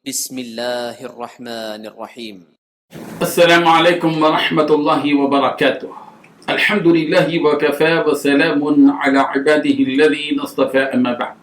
بسم اللہ الرحمن الرحیم۔ السلام علیکم ورحمۃ اللہ وبرکاتہ۔ الحمد للہ وکفی وسلام علی عبادہ الذین اصطفی، اما بعد۔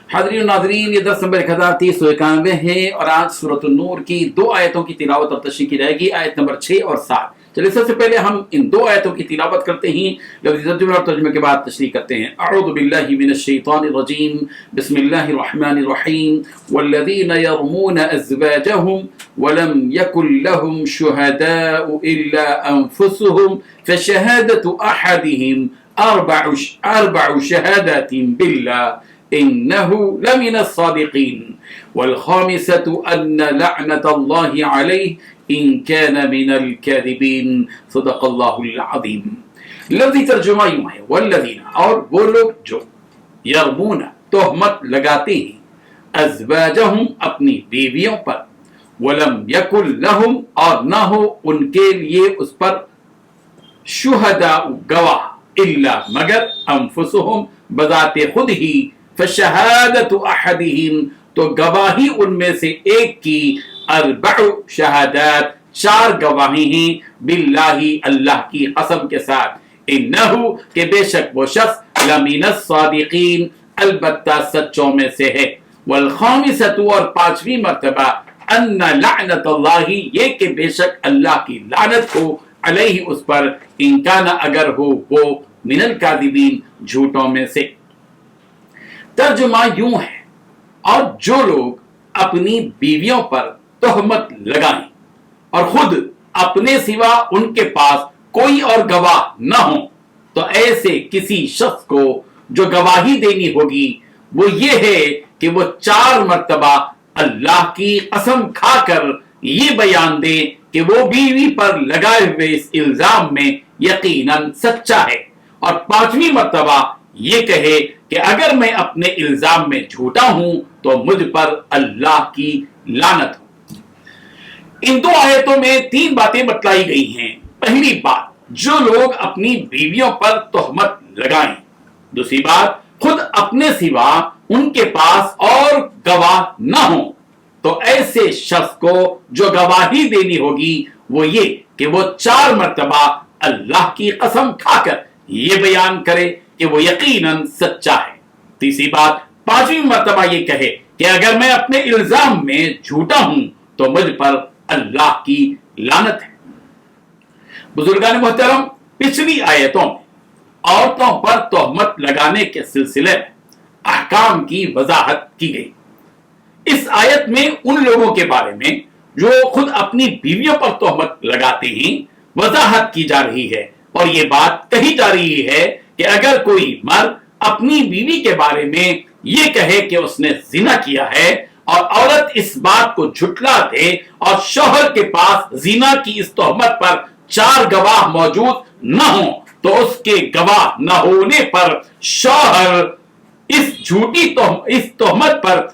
حاضرین و ناظرین، یہ درس نمبر 1391 ہے اور آج سورۃ النور کی دو آیتوں کی تلاوت اور تشریح کی جائے گی، آیت نمبر 6 اور 7۔ چلیے سب سے پہلے ہم ان دو آیتوں کی تلاوت کرتے ہیں، لفظی ترجمہ اور ترجمے کے بعد تشریح کرتے ہیں۔ اعوذ باللہ من الشیطان الرجیم، بسم اللہ الرحمن الرحیم۔ والذین یرمون ازواجہم ولم یکن لہم شہداء الا انفسہم فشہادۃ احدہم اربع شہادات باللہ انہ لمن الصادقین والخامسۃ ان لعنۃ اللہ علیہ ان کان من الکاذبین۔ صدق اللہ العظیم۔ لفظی ترجمہ یوں ہے، والذین، اور وہ لوگ جو، یرمون، تہمت لگاتے ہیں، ازواجہم، اپنی بیویوں پر، ولم یکن لہم، اور نہ ہو ان کے لیے اس پر، شہداء، گواہ، الا، مگر، انفسہم، بذات خود ہی، فشہادۃ احدہم، تو گواہی ان میں سے ایک کی، اربع شہادات، 4 گواہی ہیں، باللہ، اللہ کی قسم کے ساتھ، انہو، کہ بے شک وہ شخص، لمن الصادقین، البتہ سچوں میں سے ہے، والخامسۃ، اور 5ویں مرتبہ، ان لعنت اللہ، یہ کہ بے شک اللہ کی لعنت ہو، علیہ، اس پر، ان کان، اگر ہو وہ، من الکاذبین، جھوٹوں میں سے۔ ترجمہ یوں ہے، اور جو لوگ اپنی بیویوں پر تہمت لگائیں اور خود اپنے سوا ان کے پاس کوئی اور گواہ نہ ہوں، تو ایسے کسی شخص کو جو گواہی دینی ہوگی وہ یہ ہے کہ وہ 4 مرتبہ اللہ کی قسم کھا کر یہ بیان دے کہ وہ بیوی پر لگائے ہوئے اس الزام میں یقیناً سچا ہے، اور 5ویں مرتبہ یہ کہے کہ اگر میں اپنے الزام میں جھوٹا ہوں تو مجھ پر اللہ کی لعنت ہو۔ ان دو آیتوں میں 3 باتیں بتلائی گئی ہیں۔ پہلی بات، جو لوگ اپنی بیویوں پر تہمت لگائیں۔ دوسری بات، خود اپنے سوا ان کے پاس اور گواہ نہ ہوں، تو ایسے شخص کو جو گواہی دینی ہوگی وہ یہ کہ وہ 4 مرتبہ اللہ کی قسم کھا کر یہ بیان کرے کہ وہ یقیناً سچا ہے۔ تیسری بات، 5ویں مرتبہ یہ کہے کہ اگر میں اپنے الزام میں جھوٹا ہوں تو مجھ پر اللہ کی لعنت ہے۔ بزرگان محترم، پچھلی آیتوں میں عورتوں پر تہمت لگانے کے سلسلے میں احکام کی وضاحت کی گئی۔ اس آیت میں ان لوگوں کے بارے میں جو خود اپنی بیویوں پر تہمت لگاتے ہیں وضاحت کی جا رہی ہے، اور یہ بات کہی جا رہی ہے کہ اگر کوئی مرد اپنی بیوی کے بارے میں یہ کہے کہ اس نے زنا کیا ہے اور عورت اس بات کو جھٹلا دے اور شوہر کے پاس زنا کی اس تہمت پر 4 گواہ موجود نہ ہوں، تو اس کے گواہ نہ ہونے پر شوہر اس تہمت پر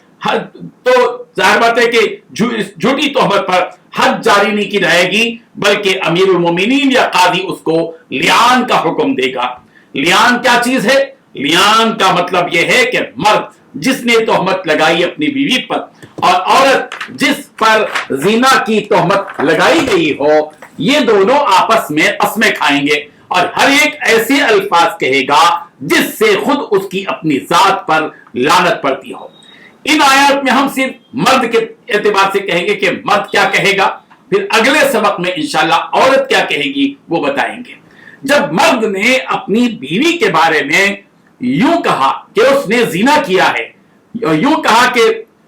تو ظاہر بات ہے کہ جھوٹی تہمت پر حد جاری نہیں کی جائے گی، بلکہ امیر المومنین یا قاضی اس کو لیان کا حکم دے گا۔ لیان کیا چیز ہے؟ لیان کا مطلب یہ ہے کہ مرد جس نے تہمت لگائی اپنی بیوی پر اور عورت جس پر زنا کی تہمت لگائی گئی ہو، یہ دونوں آپس میں قسمیں کھائیں گے اور ہر ایک ایسے الفاظ کہے گا جس سے خود اس کی اپنی ذات پر لعنت پڑتی ہو۔ ان آیات میں ہم صرف مرد کے اعتبار سے کہیں گے کہ مرد کیا کہے گا، پھر اگلے سبق میں انشاءاللہ عورت کیا کہے گی وہ بتائیں گے۔ جب مرد نے اپنی بیوی کے بارے میں یوں کہا کہ اس نے زنا کیا ہے، یوں کہا کہ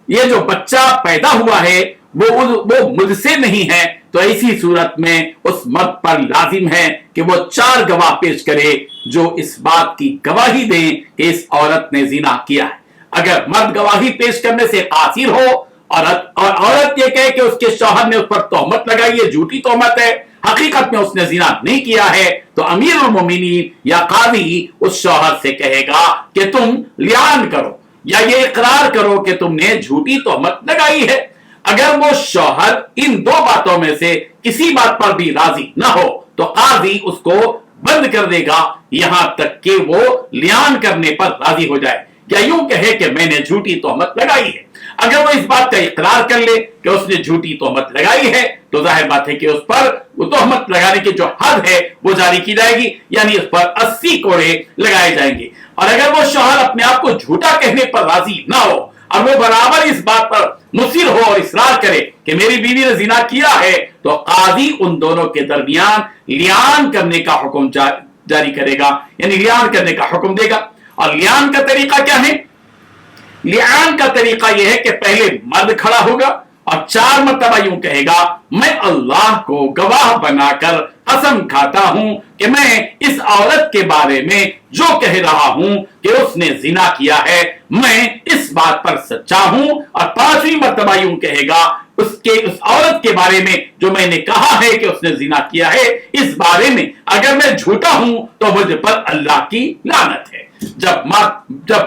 یہ جو بچہ پیدا ہوا ہے وہ مجھ سے نہیں ہے، تو ایسی صورت میں اس مرد پر لازم ہے کہ وہ 4 گواہ پیش کرے جو اس بات کی گواہی دیں کہ اس عورت نے زنا کیا ہے۔ اگر مرد گواہی پیش کرنے سے قاصر ہو اور عورت یہ کہے کہ اس کے شوہر نے اس پر تہمت لگائی ہے، جھوٹی تہمت ہے، حقیقت میں اس نے زنا نہیں کیا ہے، تو امیر المومنین یا قاضی اس شوہر سے کہے گا کہ تم لیان کرو یا یہ اقرار کرو کہ تم نے جھوٹی تہمت لگائی ہے۔ اگر وہ شوہر ان 2 باتوں میں سے کسی بات پر بھی راضی نہ ہو تو قاضی اس کو بند کر دے گا یہاں تک کہ وہ لیان کرنے پر راضی ہو جائے، یا یوں کہے کہ میں نے جھوٹی تہمت لگائی ہے۔ اگر وہ اس بات کا اقرار کر لے کہ اس نے جھوٹی تہمت لگائی ہے تو ظاہر بات ہے کہ اس پر وہ تہمت لگانے کی جو حد ہے وہ جاری کی جائے گی، یعنی اس پر 80 کوڑے لگائے جائیں گے۔ اور اگر وہ شوہر اپنے آپ کو جھوٹا کہنے پر راضی نہ ہو اور وہ برابر اس بات پر مصر ہو اور اصرار کرے کہ میری بیوی نے زنا کیا ہے، تو قاضی ان دونوں کے درمیان لیان کرنے کا حکم جاری کرے گا، یعنی لیان کرنے کا حکم دے گا۔ اور لیان کا طریقہ کیا ہے؟ لیان کا طریقہ یہ ہے کہ پہلے مرد کھڑا ہوگا اور 4 مرتبہ یوں کہے گا، میں اللہ کو گواہ بنا کر قسم کھاتا ہوں کہ میں اس عورت کے بارے میں جو کہہ رہا ہوں کہ اس نے زنا کیا ہے، میں اس بات پر سچا ہوں۔ اور 5ویں مرتبہ یوں کہے گا، اس عورت کے بارے میں جو میں نے کہا ہے کہ اس نے زنا کیا ہے، اس بارے میں اگر میں جھوٹا ہوں تو مجھ پر اللہ کی لعنت ہے۔ جب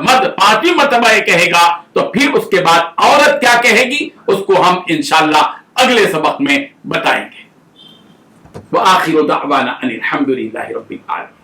مرد 5ویں مرتبہ یہ کہے گا تو پھر اس کے بعد عورت کیا کہے گی اس کو ہم انشاءاللہ اگلے سبق میں بتائیں گے۔ وآخر دعوانا ان الحمد للہ رب العالمین۔